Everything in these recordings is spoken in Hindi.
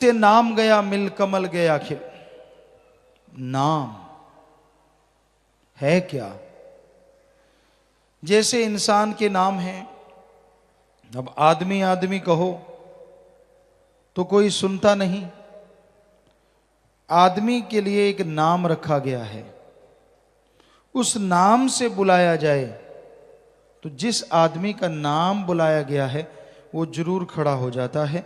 से नाम गया मिल कमल गया खिल। नाम है क्या? जैसे इंसान के नाम हैं, अब आदमी आदमी कहो तो कोई सुनता नहीं। आदमी के लिए एक नाम रखा गया है, उस नाम से बुलाया जाए तो जिस आदमी का नाम बुलाया गया है वो जरूर खड़ा हो जाता है,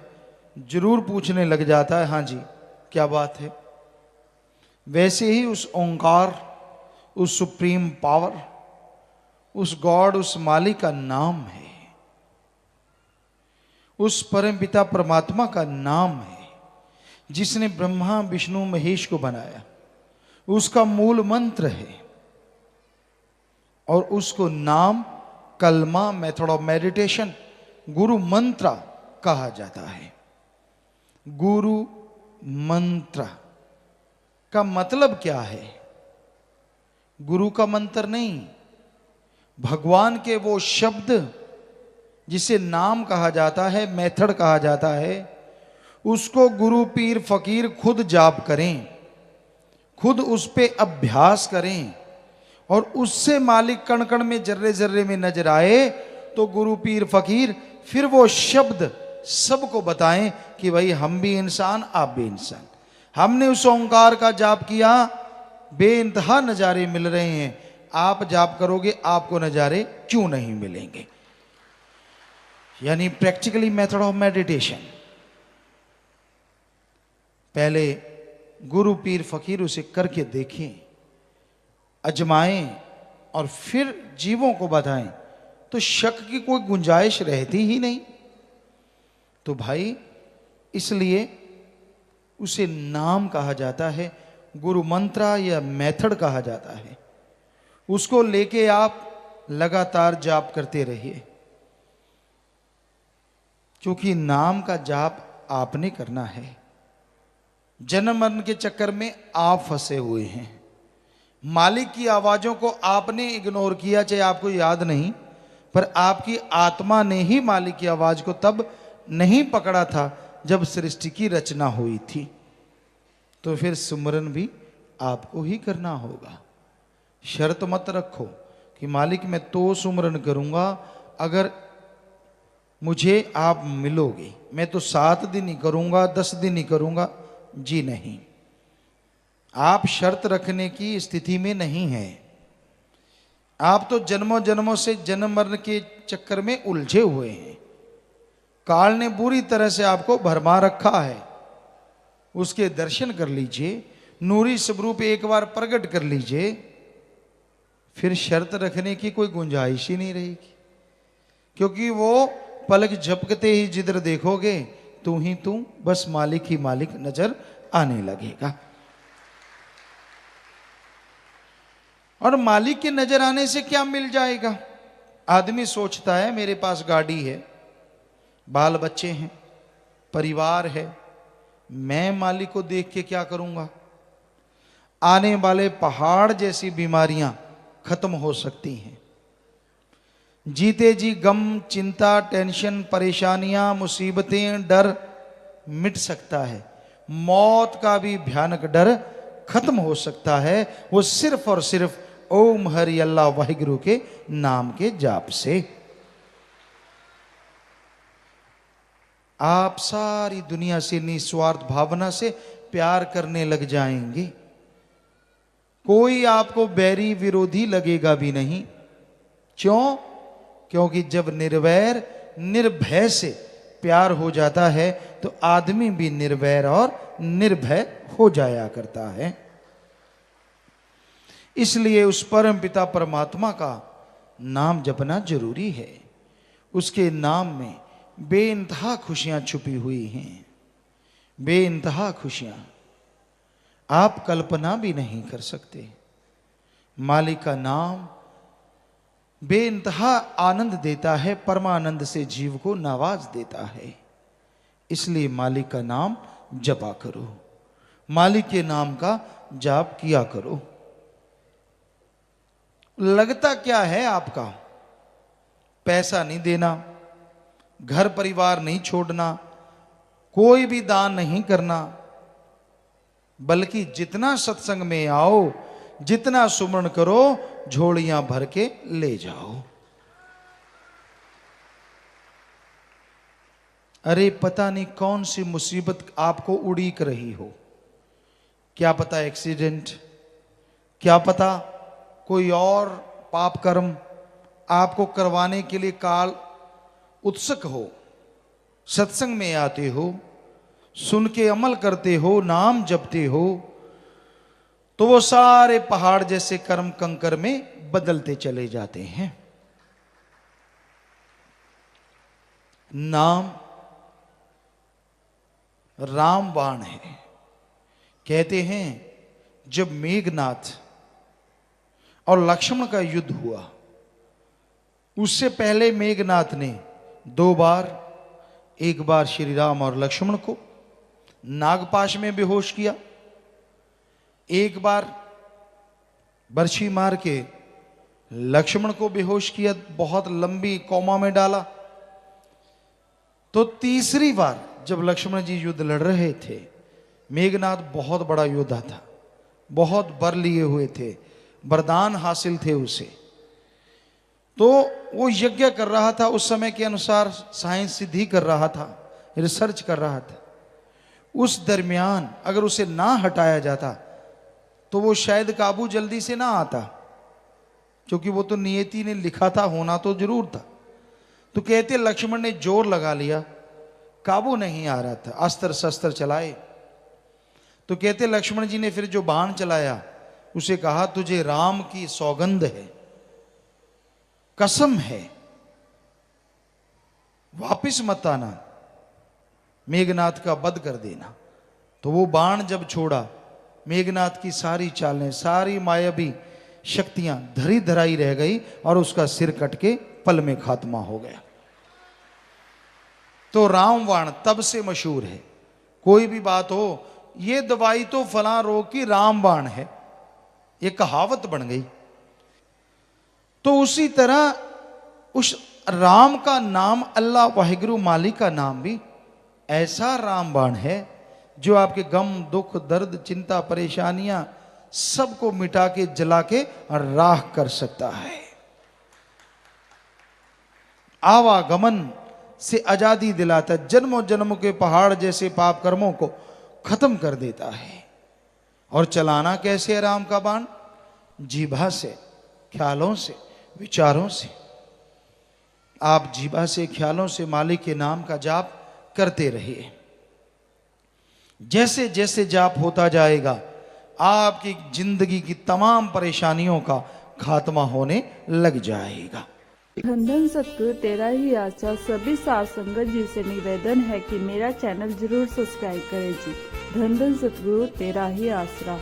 जरूर पूछने लग जाता है, हाँ जी क्या बात है। वैसे ही उस ओंकार, उस सुप्रीम पावर, उस गॉड, उस मालिक का नाम है, उस परम पिता परमात्मा का नाम है जिसने ब्रह्मा विष्णु महेश को बनाया, उसका मूल मंत्र है। और उसको नाम, कलमा, मेथड ऑफ मेडिटेशन, गुरु मंत्र कहा जाता है। गुरु मंत्र का मतलब क्या है? गुरु का मंत्र नहीं, भगवान के वो शब्द जिसे नाम कहा जाता है, मेथड कहा जाता है, उसको गुरु पीर फकीर खुद जाप करें, खुद उस पे अभ्यास करें और उससे मालिक कण कण में, जर्रे जर्रे में नजर आए तो गुरु पीर फकीर फिर वो शब्द सबको बताएं कि भाई हम भी इंसान, आप भी इंसान। हमने उस ओंकार का जाप किया, बेइंतहा नजारे मिल रहे हैं, आप जाप करोगे आपको नजारे क्यों नहीं मिलेंगे? यानी प्रैक्टिकली मेथड ऑफ मेडिटेशन। पहले गुरु पीर फकीर उसे करके देखें, अजमाएं और फिर जीवों को बताएं तो शक की कोई गुंजाइश रहती ही नहीं। तो भाई इसलिए उसे नाम कहा जाता है, गुरु मंत्र या मेथड कहा जाता है। उसको लेके आप लगातार जाप करते रहिए, क्योंकि नाम का जाप आपने करना है। जन्म मरण के चक्कर में आप फंसे हुए हैं, मालिक की आवाजों को आपने इग्नोर किया, चाहे आपको याद नहीं, पर आपकी आत्मा ने ही मालिक की आवाज को तब नहीं पकड़ा था जब सृष्टि की रचना हुई थी। तो फिर सुमरन भी आपको ही करना होगा। शर्त मत रखो कि मालिक मैं तो सुमरन करूंगा अगर मुझे आप मिलोगे, मैं तो 7 दिन ही करूंगा, 10 दिन ही करूंगा। जी नहीं, आप शर्त रखने की स्थिति में नहीं है। आप तो जन्मों जन्मों से जन्म मरण के चक्कर में उलझे हुए हैं। काल ने बुरी तरह से आपको भरमा रखा है। उसके दर्शन कर लीजिए, नूरी स्वरूप एक बार प्रकट कर लीजिए, फिर शर्त रखने की कोई गुंजाइश ही नहीं रहेगी। क्योंकि वो पलक झपकते ही जिधर देखोगे तू ही तू, बस मालिक ही मालिक नजर आने लगेगा। और मालिक के नजर आने से क्या मिल जाएगा? आदमी सोचता है मेरे पास गाड़ी है, बाल बच्चे हैं, परिवार है, मैं मालिक को देख के क्या करूंगा? आने वाले पहाड़ जैसी बीमारियां खत्म हो सकती हैं। जीते जी गम, चिंता, टेंशन, परेशानियां, मुसीबतें, डर मिट सकता है। मौत का भी भयानक डर खत्म हो सकता है, वो सिर्फ और सिर्फ ओम हरि अल्लाह वाहिगुरु के नाम के जाप से। आप सारी दुनिया से निस्वार्थ भावना से प्यार करने लग जाएंगे। कोई आपको बैरी विरोधी लगेगा भी नहीं। क्यों? क्योंकि जब निर्वैर निर्भय से प्यार हो जाता है तो आदमी भी निर्वैर और निर्भय हो जाया करता है। इसलिए उस परम पिता परमात्मा का नाम जपना जरूरी है। उसके नाम में बेइंतहा खुशियां छुपी हुई हैं, बेइंतहा खुशियां आप कल्पना भी नहीं कर सकते। मालिक का नाम बेइंतहा आनंद देता है, परमानंद से जीव को नवाज देता है। इसलिए मालिक का नाम जपा करो, मालिक के नाम का जाप किया करो। लगता क्या है आपका? पैसा नहीं देना, घर परिवार नहीं छोड़ना, कोई भी दान नहीं करना, बल्कि जितना सत्संग में आओ, जितना सुमरण करो, झोलियां भर के ले जाओ। अरे पता नहीं कौन सी मुसीबत आपको उड़ीक रही हो, क्या पता एक्सीडेंट, क्या पता कोई और पाप कर्म आपको करवाने के लिए काल उत्सुक हो। सत्संग में आते हो, सुन के अमल करते हो, नाम जपते हो, तो वो सारे पहाड़ जैसे कर्म कंकर में बदलते चले जाते हैं। नाम रामबाण है। कहते हैं जब मेघनाथ और लक्ष्मण का युद्ध हुआ, उससे पहले मेघनाथ ने 2 बार, एक बार श्री राम और लक्ष्मण को नागपाश में बेहोश किया, एक बार बर्छी मार के लक्ष्मण को बेहोश किया, बहुत लंबी कोमा में डाला। तो तीसरी बार जब लक्ष्मण जी युद्ध लड़ रहे थे, मेघनाथ बहुत बड़ा योद्धा था, बहुत वर लिए हुए थे, वरदान हासिल थे उसे, तो वो यज्ञ कर रहा था, उस समय के अनुसार साइंस सिद्धि कर रहा था, रिसर्च कर रहा था। उस दरमियान अगर उसे ना हटाया जाता तो वो शायद काबू जल्दी से ना आता, क्योंकि वो तो नियति ने लिखा था, होना तो जरूर था। तो कहते लक्ष्मण ने जोर लगा लिया, काबू नहीं आ रहा था, अस्त्र शस्त्र चलाए। तो कहते लक्ष्मण जी ने फिर जो बाण चलाया, उसे कहा तुझे राम की सौगंध है, कसम है, वापिस मत आना, मेघनाथ का वध कर देना। तो वो बाण जब छोड़ा, मेघनाथ की सारी चालें, सारी मायावी शक्तियां धरी धराई रह गई और उसका सिर कट के पल में खात्मा हो गया। तो रामबाण तब से मशहूर है। कोई भी बात हो, ये दवाई तो फलां रोग की रामबाण है, ये कहावत बन गई। तो उसी तरह उस राम का नाम, अल्लाह वाहिगुरु मालिक का नाम भी ऐसा रामबाण है जो आपके गम, दुख, दर्द, चिंता, परेशानियां सबको मिटा के, जला के राख कर सकता है। आवागमन से आजादी दिलाता, जन्मों जन्मों के पहाड़ जैसे पाप कर्मों को खत्म कर देता है। और चलाना कैसे है राम का बाण? जीभा से, ख्यालों से, विचारों से। आप जीभा से, ख्यालों से मालिक के नाम का जाप करते रहिए। जैसे जैसे जाप होता जाएगा, आपकी जिंदगी की तमाम परेशानियों का खात्मा होने लग जाएगा। धन धन सतगुरु तेरा ही आशा। सभी साथ संगत जी से निवेदन है कि मेरा चैनल जरूर सब्सक्राइब करें जी। धन धन सतगुरु तेरा ही आसरा।